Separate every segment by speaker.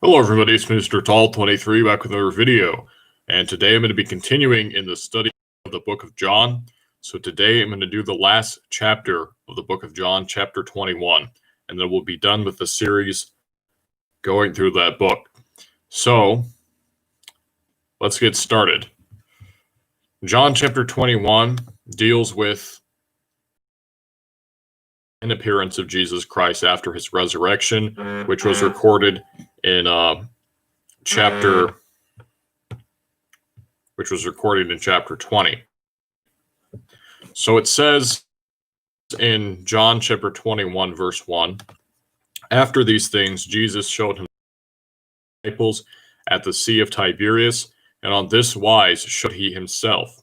Speaker 1: Hello everybody, it's Mr. Tall23 back with another video, and today I'm going to be continuing in the study of the book of John. So today I'm going to do the last chapter of the book of John, chapter 21, and then we'll be done with the series going through that book. So let's get started. John chapter 21 deals with an appearance of Jesus Christ after his resurrection, which was recorded in chapter 20. So it says in John chapter 21 verse 1, after these things Jesus showed him disciples at the Sea of Tiberias, and on this wise showed he himself.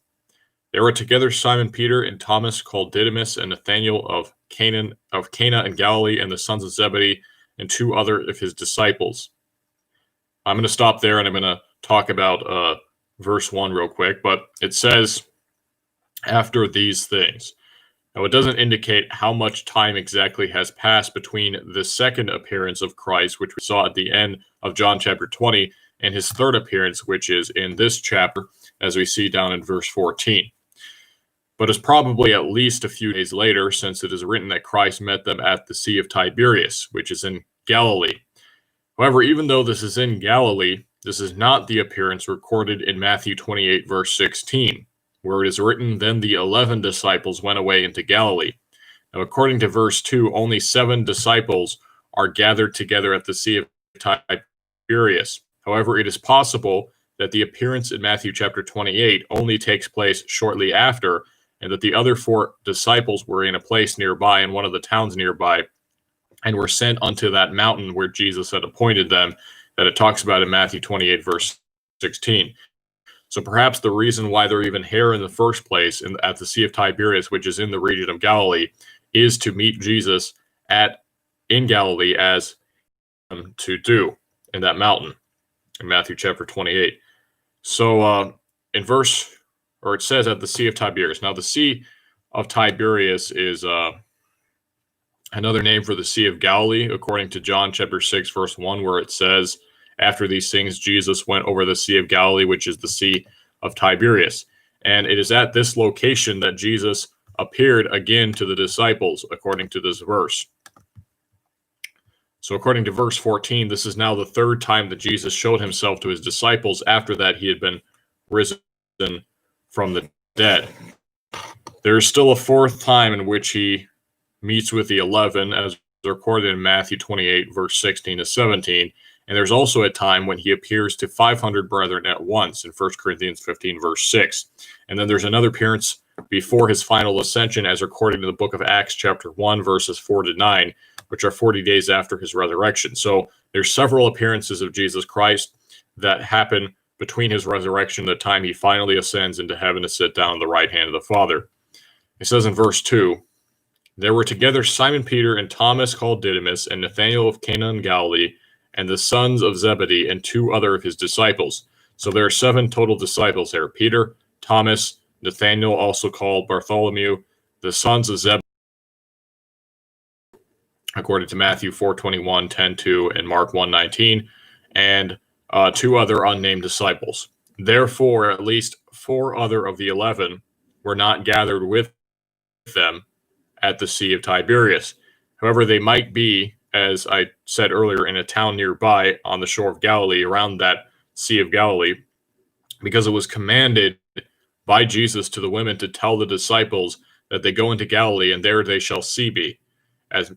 Speaker 1: There were together Simon Peter and Thomas called Didymus, and Nathanael of Cana in Galilee, and the sons of Zebedee, and two other of his disciples. I'm going to stop there and I'm going to talk about verse 1 real quick, but it says, after these things. Now, it doesn't indicate how much time exactly has passed between the second appearance of Christ, which we saw at the end of John chapter 20, and his third appearance, which is in this chapter, as we see down in verse 14. But it's probably at least a few days later, since it is written that Christ met them at the Sea of Tiberias, which is in Galilee. However, even though this is in Galilee, this is not the appearance recorded in Matthew 28, verse 16, where it is written, then the 11 disciples went away into Galilee. Now, according to verse 2, only 7 disciples are gathered together at the Sea of Tiberias. However, it is possible that the appearance in Matthew chapter 28 only takes place shortly after, and that the other 4 disciples were in a place nearby, in one of the towns nearby, and were sent unto that mountain where Jesus had appointed them, that it talks about in Matthew 28, verse 16. So perhaps the reason why they're even here in the first place at the Sea of Tiberias, which is in the region of Galilee, is to meet Jesus in Galilee as to do in that mountain in Matthew chapter 28. So it says at the Sea of Tiberias. Now the Sea of Tiberias is another name for the Sea of Galilee, according to John chapter 6, verse 1, where it says, after these things, Jesus went over the Sea of Galilee, which is the Sea of Tiberias. And it is at this location that Jesus appeared again to the disciples, according to this verse. So according to verse 14, this is now the third time that Jesus showed himself to his disciples after that he had been risen from the dead. There is still a fourth time in which he meets with the 11, as recorded in Matthew 28, verse 16 to 17. And there's also a time when he appears to 500 brethren at once in 1 Corinthians 15, verse 6. And then there's another appearance before his final ascension, as recorded in the book of Acts, chapter 1, verses 4 to 9, which are 40 days after his resurrection. So there's several appearances of Jesus Christ that happen between his resurrection and the time he finally ascends into heaven to sit down on the right hand of the Father. It says in verse 2, there were together Simon Peter and Thomas called Didymus, and Nathanael of Cana in Galilee, and the sons of Zebedee, and 2 other of his disciples. So there are 7 total disciples there: Peter, Thomas, Nathanael, also called Bartholomew, the sons of Zebedee, according to Matthew 4:21, 10:2, and Mark 1:19, and 2 other unnamed disciples. Therefore, at least 4 other of the 11 were not gathered with them at the Sea of Tiberias. However, they might be, as I said earlier, in a town nearby on the shore of Galilee, around that Sea of Galilee, because it was commanded by Jesus to the women to tell the disciples that they go into Galilee, and there they shall see me, as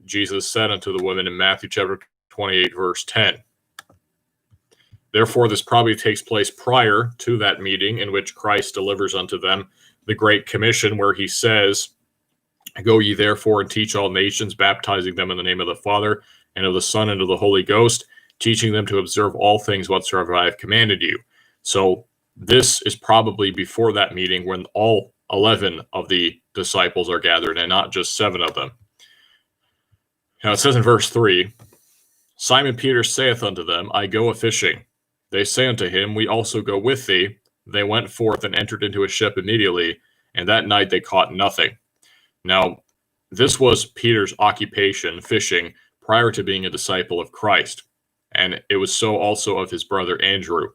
Speaker 1: Jesus said unto the women in Matthew chapter 28, verse 10. Therefore, this probably takes place prior to that meeting in which Christ delivers unto them the Great Commission, where he says, go ye therefore and teach all nations, baptizing them in the name of the Father, and of the Son, and of the Holy Ghost, teaching them to observe all things whatsoever I have commanded you. So this is probably before that meeting when all 11 of the disciples are gathered, and not just 7 of them. Now it says in verse 3, Simon Peter saith unto them, I go a-fishing. They say unto him, we also go with thee. They went forth and entered into a ship immediately, and that night they caught nothing. Now, this was Peter's occupation, fishing, prior to being a disciple of Christ. and it was so also of his brother Andrew.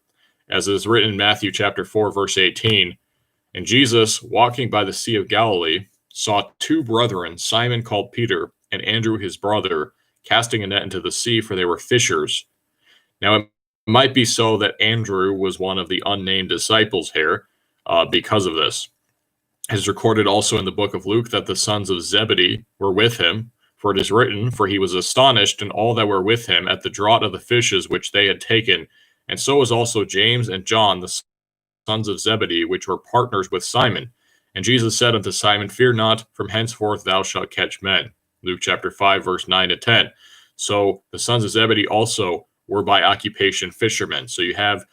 Speaker 1: As is written in Matthew chapter 4, verse 18, and Jesus, walking by the Sea of Galilee, saw two brethren, Simon called Peter, and Andrew his brother, casting a net into the sea, for they were fishers. Now it might be so that Andrew was one of the unnamed disciples here because of this. It is recorded also in the book of Luke that the sons of Zebedee were with him, for it is written, for he was astonished, and all that were with him, at the draught of the fishes which they had taken. And so was also James and John, the sons of Zebedee, which were partners with Simon. And Jesus said unto Simon, Fear not, from henceforth thou shalt catch men. Luke chapter 5, verse 9 to 10. So the sons of Zebedee also were by occupation fishermen. So you have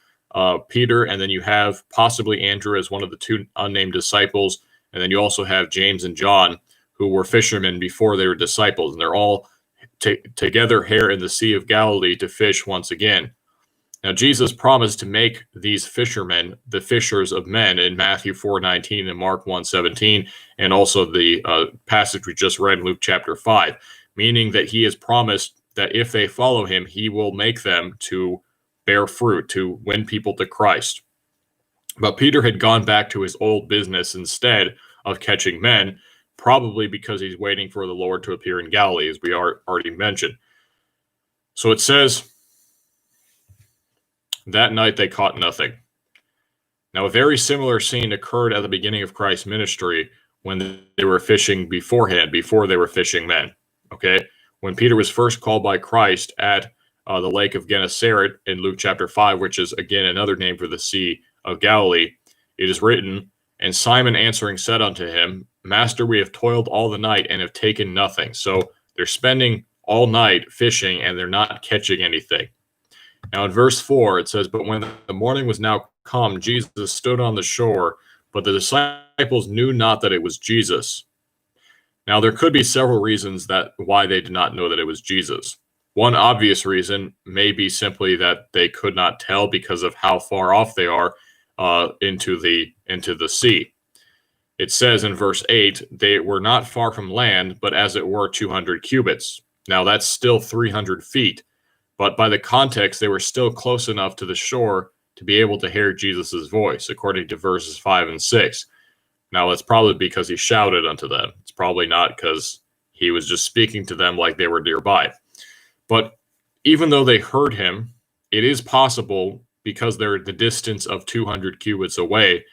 Speaker 1: Peter, and then you have possibly Andrew as one of the two unnamed disciples, and then you also have James and John, who were fishermen before they were disciples, and they're all together here in the Sea of Galilee to fish once again. Now, Jesus promised to make these fishermen the fishers of men in Matthew 4:19 and Mark 1:17, and also the passage we just read in Luke chapter 5, meaning that he has promised that if they follow him, he will make them to bear fruit, to win people to Christ. But Peter had gone back to his old business instead of catching men, probably because he's waiting for the Lord to appear in Galilee, as we already mentioned. So it says, that night they caught nothing. Now, a very similar scene occurred at the beginning of Christ's ministry when they were fishing beforehand, before they were fishing men. Okay? When Peter was first called by Christ at the lake of Gennesaret in Luke chapter 5, which is again another name for the Sea of Galilee, it is written, and Simon answering said unto him, Master, we have toiled all the night and have taken nothing. So they're spending all night fishing and they're not catching anything. Now in verse 4, it says, But when the morning was now come, Jesus stood on the shore, but the disciples knew not that it was Jesus. Now there could be several reasons that why they did not know that it was Jesus. One obvious reason may be simply that they could not tell because of how far off they are into the sea. It says in verse 8, they were not far from land, but as it were 200 cubits. Now that's still 300 feet. But by the context, they were still close enough to the shore to be able to hear Jesus' voice, according to verses 5 and 6. Now, it's probably because he shouted unto them. It's probably not because he was just speaking to them like they were nearby. But even though they heard him, it is possible, because they're the distance of 200 cubits away,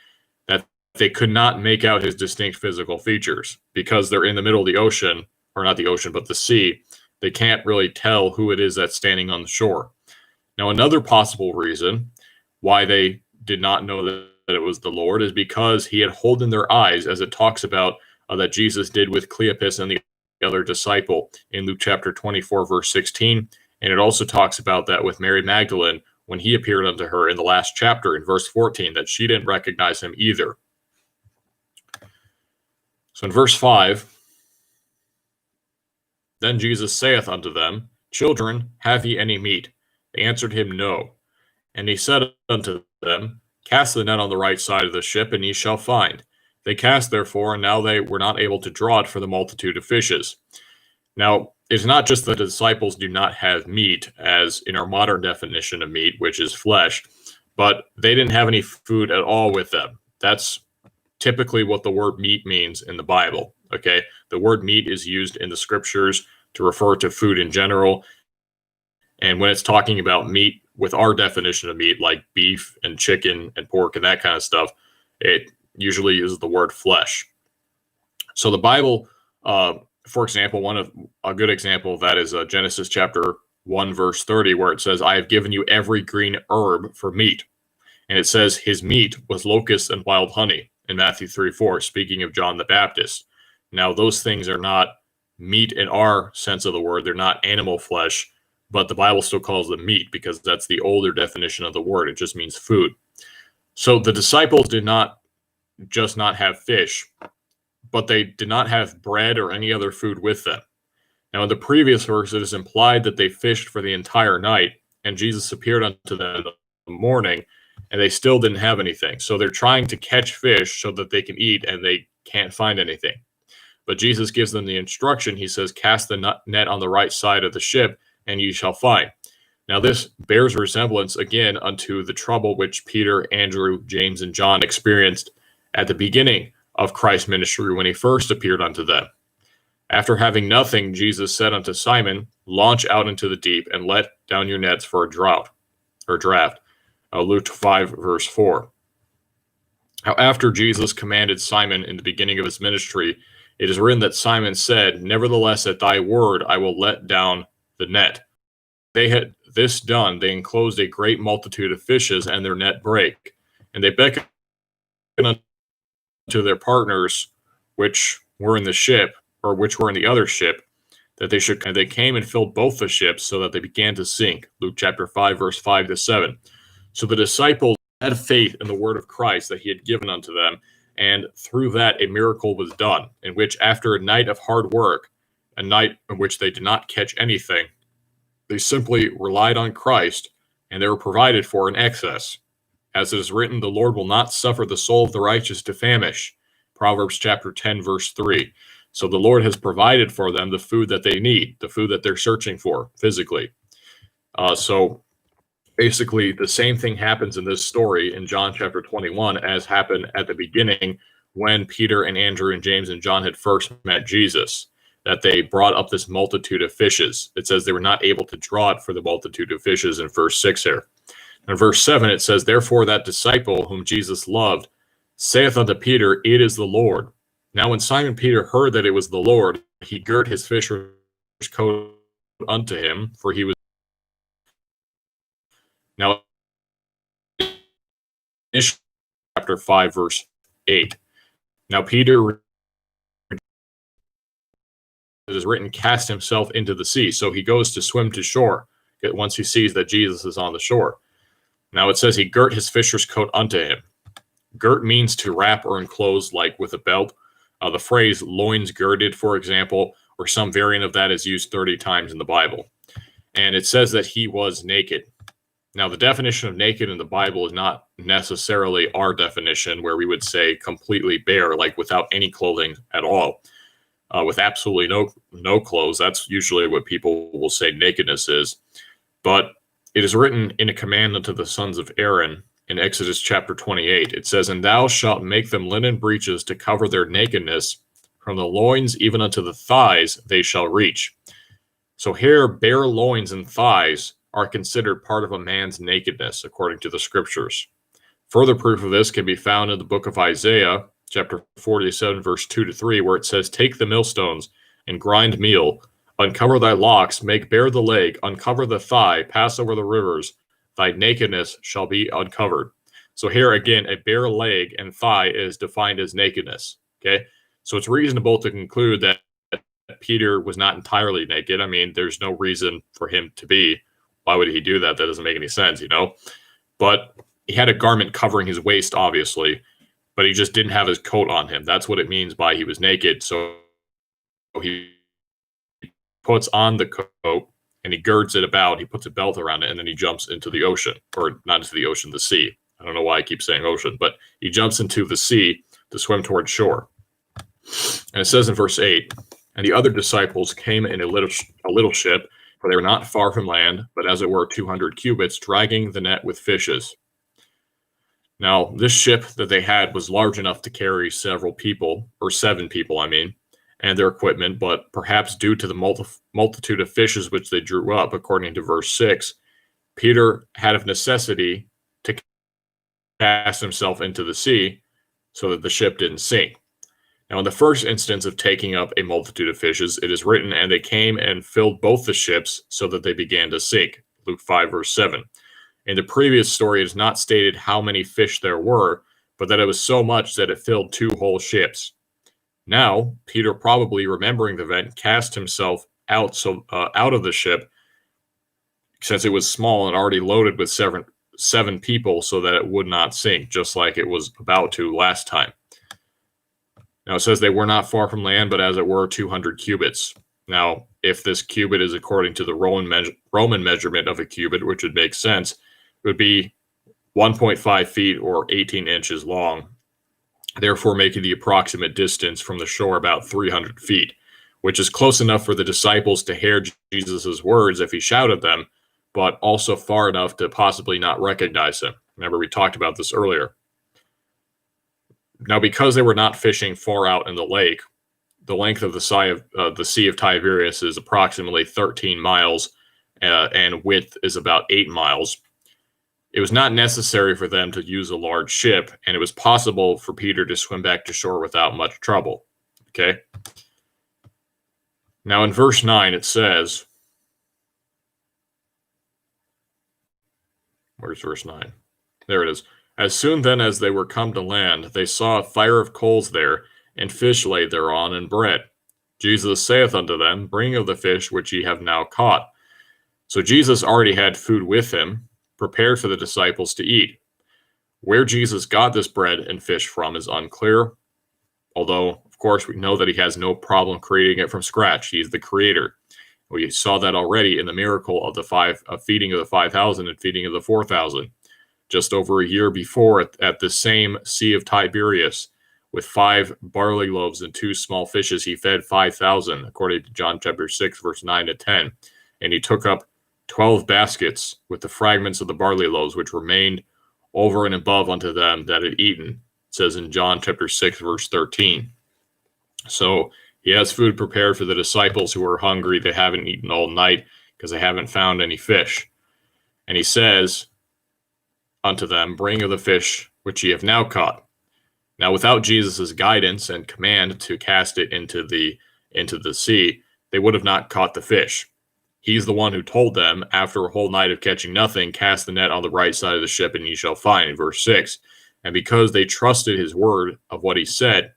Speaker 1: that they could not make out his distinct physical features. Because they're in the middle of the ocean, or not the ocean, but the sea, they can't really tell who it is that's standing on the shore. Now, another possible reason why they did not know that it was the Lord is because he had holden their eyes, as it talks about that Jesus did with Cleopas and the other disciple in Luke chapter 24, verse 16. And it also talks about that with Mary Magdalene when he appeared unto her in the last chapter in verse 14, that she didn't recognize him either. So in verse 5, Then Jesus saith unto them, Children, have ye any meat? They answered him, No. And he said unto them, Cast the net on the right side of the ship, and ye shall find. They cast therefore, and now they were not able to draw it for the multitude of fishes. Now, it's not just that the disciples do not have meat, as in our modern definition of meat, which is flesh, but they didn't have any food at all with them. That's typically what the word meat means in the Bible, okay? The word meat is used in the scriptures to refer to food in general. And when it's talking about meat, with our definition of meat, like beef and chicken and pork and that kind of stuff, it usually uses the word flesh. So the Bible, for example, a good example of that is Genesis chapter 1, verse 30, where it says, I have given you every green herb for meat. And it says his meat was locusts and wild honey in Matthew 3:4, speaking of John the Baptist. Now, those things are not meat in our sense of the word. They're not animal flesh, but the Bible still calls them meat because that's the older definition of the word. It just means food. So the disciples did not just not have fish, but they did not have bread or any other food with them. Now, in the previous verse, it is implied that they fished for the entire night, and Jesus appeared unto them in the morning, and they still didn't have anything. So they're trying to catch fish so that they can eat, and they can't find anything. But Jesus gives them the instruction. He says, Cast the net on the right side of the ship, and ye shall find. Now this bears resemblance again unto the trouble which Peter, Andrew, James, and John experienced at the beginning of Christ's ministry when he first appeared unto them. After having nothing, Jesus said unto Simon, launch out into the deep and let down your nets for a draft. Luke 5, verse 4. Now, after Jesus commanded Simon in the beginning of his ministry, it is written that Simon said, nevertheless, at thy word, I will let down the net. They had this done, they enclosed a great multitude of fishes, and their net brake. And they beckoned unto their partners, which were in the ship, or which were in the other ship, that they should, and they came and filled both the ships, so that they began to sink. Luke chapter 5, verse 5 to 7. So the disciples had faith in the word of Christ that he had given unto them, and through that a miracle was done, in which after a night of hard work, a night in which they did not catch anything, they simply relied on Christ, and they were provided for in excess. As it is written, the Lord will not suffer the soul of the righteous to famish. Proverbs chapter 10, verse 3. So the Lord has provided for them the food that they need, the food that they're searching for physically. So basically, the same thing happens in this story in John chapter 21 as happened at the beginning when Peter and Andrew and James and John had first met Jesus, that they brought up this multitude of fishes. It says they were not able to draw it for the multitude of fishes in verse 6 here. In verse 7, it says, therefore that disciple whom Jesus loved saith unto Peter, it is the Lord. Now when Simon Peter heard that it was the Lord, he girt his fisher's coat unto him, for he was... Now, chapter 5, verse 8. Now Peter, it is written, cast himself into the sea. So he goes to swim to shore once he sees that Jesus is on the shore. Now it says he girt his fisher's coat unto him. Girt means to wrap or enclose like with a belt. The phrase loins girded, for example, or some variant of that is used 30 times in the Bible. And it says that he was naked. Now, the definition of naked in the Bible is not necessarily our definition, where we would say completely bare, like without any clothing at all, with absolutely no clothes. That's usually what people will say nakedness is. But it is written in a command unto the sons of Aaron in Exodus chapter 28. It says, and thou shalt make them linen breeches to cover their nakedness, from the loins even unto the thighs they shall reach. So here, bare loins and thighs are considered part of a man's nakedness, according to the scriptures. Further proof of this can be found in the book of Isaiah, chapter 47, verse 2 to 3, where it says, take the millstones and grind meal, uncover thy locks, make bare the leg, uncover the thigh, pass over the rivers, thy nakedness shall be uncovered. So here again, a bare leg and thigh is defined as nakedness. Okay, so it's reasonable to conclude that Peter was not entirely naked. I mean, there's no reason for him to be. Why would he do that? That doesn't make any sense, you know? But he had a garment covering his waist, obviously, but he just didn't have his coat on him. That's what it means by he was naked. So he puts on the coat and he girds it about, he puts a belt around it, and then he jumps into the ocean, or not into the ocean, the sea. I don't know why I keep saying ocean, but he jumps into the sea to swim toward shore. And it says in verse 8, and the other disciples came in a little ship, for they were not far from land, but as it were 200 cubits, dragging the net with fishes. Now, this ship that they had was large enough to carry several people, or 7 people, I mean, and their equipment, but perhaps due to the multitude of fishes which they drew up, according to verse 6, Peter had of necessity to cast himself into the sea so that the ship didn't sink. Now, in the first instance of taking up a multitude of fishes, it is written, and they came and filled both the ships so that they began to sink. Luke 5, verse 7. In the previous story, it is not stated how many fish there were, but that it was so much that it filled 2 whole ships. Now, Peter, probably remembering the event, cast himself out of the ship, since it was small and already loaded with seven people, so that it would not sink, just like it was about to last time. Now, it says they were not far from land, but as it were 200 cubits. Now, if this cubit is according to the Roman measurement of a cubit, which would make sense, it would be 1.5 feet or 18 inches long, therefore making the approximate distance from the shore about 300 feet, which is close enough for the disciples to hear Jesus' words if he shouted them, but also far enough to possibly not recognize him. Remember, we talked about this earlier. Now, because they were not fishing far out in the lake, the length of the Sea of Tiberias is approximately 13 miles, and width is about 8 miles. It was not necessary for them to use a large ship, and it was possible for Peter to swim back to shore without much trouble. Okay? Now, in verse 9, it says, where's verse 9? There it is. As soon then as they were come to land, they saw a fire of coals there, and fish laid thereon, and bread. Jesus saith unto them, bring of the fish which ye have now caught. So Jesus already had food with him, prepared for the disciples to eat. Where Jesus got this bread and fish from is unclear, although, of course, we know that he has no problem creating it from scratch. He's the creator. We saw that already in the miracle of the feeding of the 5,000 and feeding of the 4,000. Just over a year before, at the same Sea of Tiberias, with 5 barley loaves and 2 small fishes, he fed 5,000, according to John chapter 6, verse 9 to 10. And he took up 12 baskets with the fragments of the barley loaves, which remained over and above unto them that had eaten. It says in John chapter 6, verse 13. So he has food prepared for the disciples who are hungry. They haven't eaten all night because they haven't found any fish. And he says unto them, bring of the fish which ye have now caught. Now, without Jesus' guidance and command to cast it into the sea, they would have not caught the fish. He's the one who told them, after a whole night of catching nothing, cast the net on the right side of the ship, and ye shall find, in verse 6. And because they trusted his word of what he said,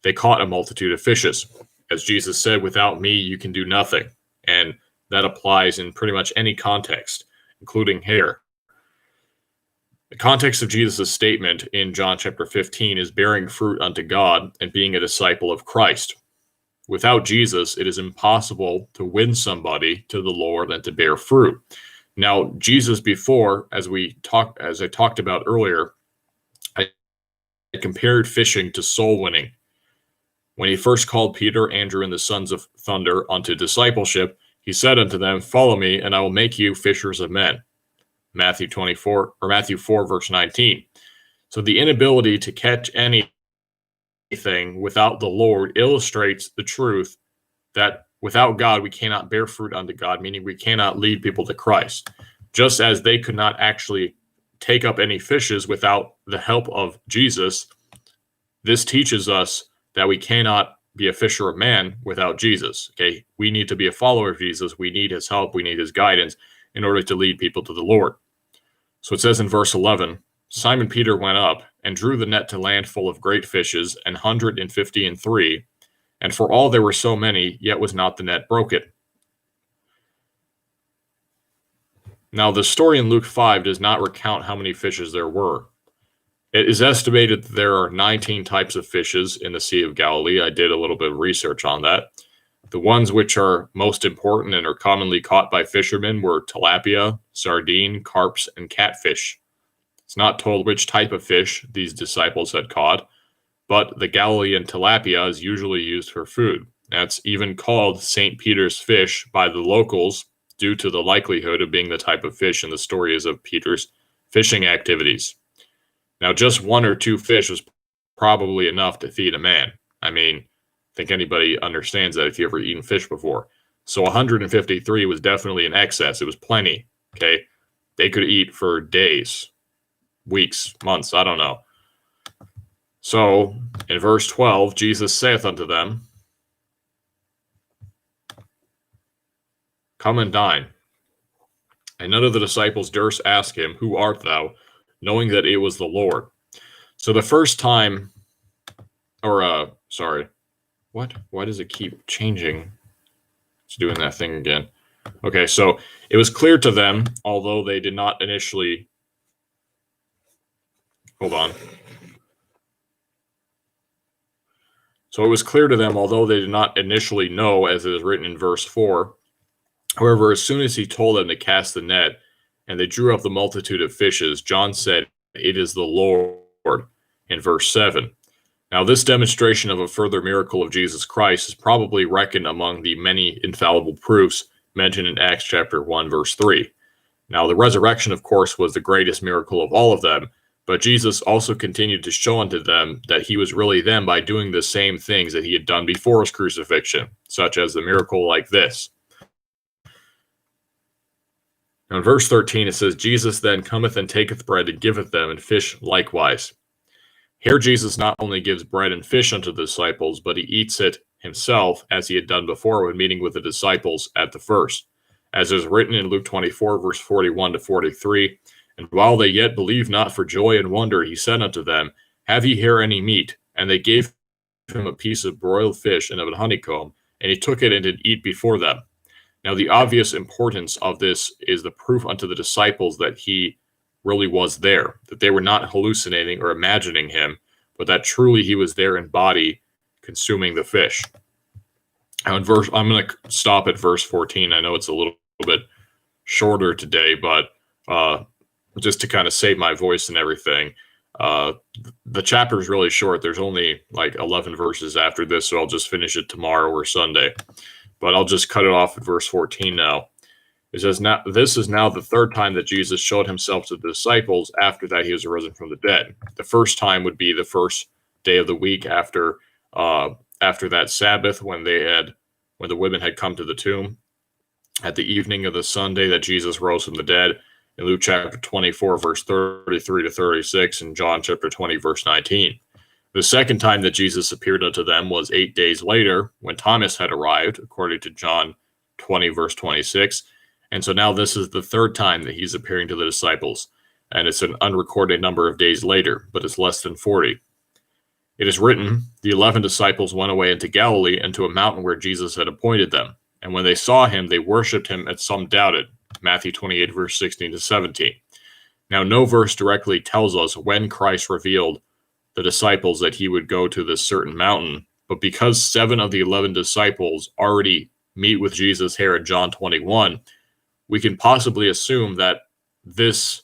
Speaker 1: they caught a multitude of fishes. As Jesus said, without me, you can do nothing. And that applies in pretty much any context, including here. The context of Jesus' statement in John chapter 15 is bearing fruit unto God and being a disciple of Christ. Without Jesus, it is impossible to win somebody to the Lord and to bear fruit. Now, Jesus before, as I talked about earlier, I compared fishing to soul winning. When he first called Peter, Andrew, and the sons of thunder unto discipleship, he said unto them, follow me, and I will make you fishers of men. Matthew 4, verse 19. So the inability to catch anything without the Lord illustrates the truth that without God, we cannot bear fruit unto God, meaning we cannot lead people to Christ. Just as they could not actually take up any fishes without the help of Jesus, this teaches us that we cannot be a fisher of man without Jesus. Okay, we need to be a follower of Jesus. We need his help. We need his guidance in order to lead people to the Lord. So it says in verse 11, Simon Peter went up and drew the net to land full of great fishes, 153. And for all there were so many, yet was not the net broken. Now the story in Luke 5 does not recount how many fishes there were. It is estimated that there are 19 types of fishes in the Sea of Galilee. I did a little bit of research on that. The ones which are most important and are commonly caught by fishermen were tilapia, sardine, carps, and catfish. It's not told which type of fish these disciples had caught, but the Galilean tilapia is usually used for food. That's even called St. Peter's fish by the locals due to the likelihood of being the type of fish in the stories of Peter's fishing activities. Now, just 1 or 2 fish was probably enough to feed a man. I mean, I think anybody understands that if you've ever eaten fish before. So 153 was definitely in excess. It was plenty, okay? They could eat for days, weeks, months, I don't know. So in verse 12, Jesus saith unto them, come and dine. And none of the disciples durst ask him, who art thou? Knowing that it was the Lord. So the first time, what? Why does it keep changing? It's doing that thing again. Okay, so it was clear to them, although they did not initially, hold on. So it was clear to them, although they did not initially know, as it is written in verse 4. However, as soon as he told them to cast the net, and they drew up the multitude of fishes, John said, it is the Lord, in verse 7. Now, this demonstration of a further miracle of Jesus Christ is probably reckoned among the many infallible proofs mentioned in Acts chapter 1, verse 3. Now, the resurrection, of course, was the greatest miracle of all of them, but Jesus also continued to show unto them that he was really them by doing the same things that he had done before his crucifixion, such as the miracle like this. Now in verse 13 it says, Jesus then cometh and taketh bread and giveth them, and fish likewise. Here Jesus not only gives bread and fish unto the disciples, but he eats it himself, as he had done before when meeting with the disciples at the first. As is written in Luke 24, verse 41 to 43, and while they yet believed not for joy and wonder, he said unto them, Have ye here any meat? And they gave him a piece of broiled fish and of an honeycomb, and he took it and did eat before them. Now, the obvious importance of this is the proof unto the disciples that he really was there, that they were not hallucinating or imagining him, but that truly he was there in body consuming the fish. Now, I'm going to stop at verse 14. I know it's a little bit shorter today, but just to kind of save my voice and everything, the chapter is really short. There's only like 11 verses after this, so I'll just finish it tomorrow or Sunday. But I'll just cut it off at verse 14 now. It says, "Now this is now the third time that Jesus showed himself to the disciples after that he was arisen from the dead." The first time would be the first day of the week after that Sabbath, when the women had come to the tomb, at the evening of the Sunday that Jesus rose from the dead, in Luke chapter 24, verse 33 to 36, and John chapter 20, verse 19. The second time that Jesus appeared unto them was 8 days later, when Thomas had arrived, according to John 20, verse 26. And so now this is the third time that he's appearing to the disciples, and it's an unrecorded number of days later, but it's less than 40. It is written, the 11 disciples went away into Galilee, into a mountain where Jesus had appointed them. And when they saw him, they worshipped him, and some doubted. Matthew 28, verse 16 to 17. Now, no verse directly tells us when Christ revealed the disciples that he would go to this certain mountain, but because 7 of the 11 disciples already meet with Jesus here in John 21, we can possibly assume that this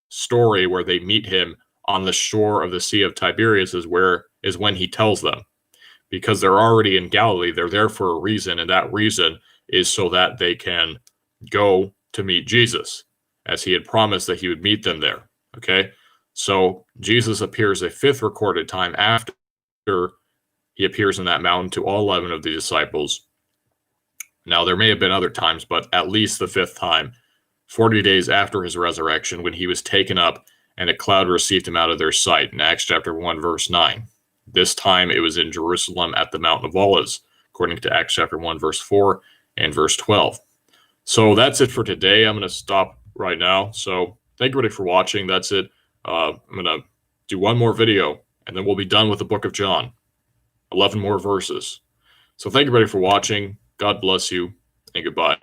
Speaker 1: story where they meet him on the shore of the Sea of Tiberias is when he tells them. Because they're already in Galilee, they're there for a reason, and that reason is so that they can go to meet Jesus, as he had promised that he would meet them there. Okay? So Jesus appears a 5th recorded time after he appears in that mountain to all 11 of the disciples. Now, there may have been other times, but at least the 5th time, 40 days after his resurrection, when he was taken up and a cloud received him out of their sight, in Acts chapter 1, verse 9. This time it was in Jerusalem at the Mount of Olives, according to Acts chapter 1, verse 4 and verse 12. So that's it for today. I'm going to stop right now. So thank you everybody for watching. That's it. I'm going to do one more video, and then we'll be done with the book of John. 11 more verses. So thank you everybody for watching. God bless you, and goodbye.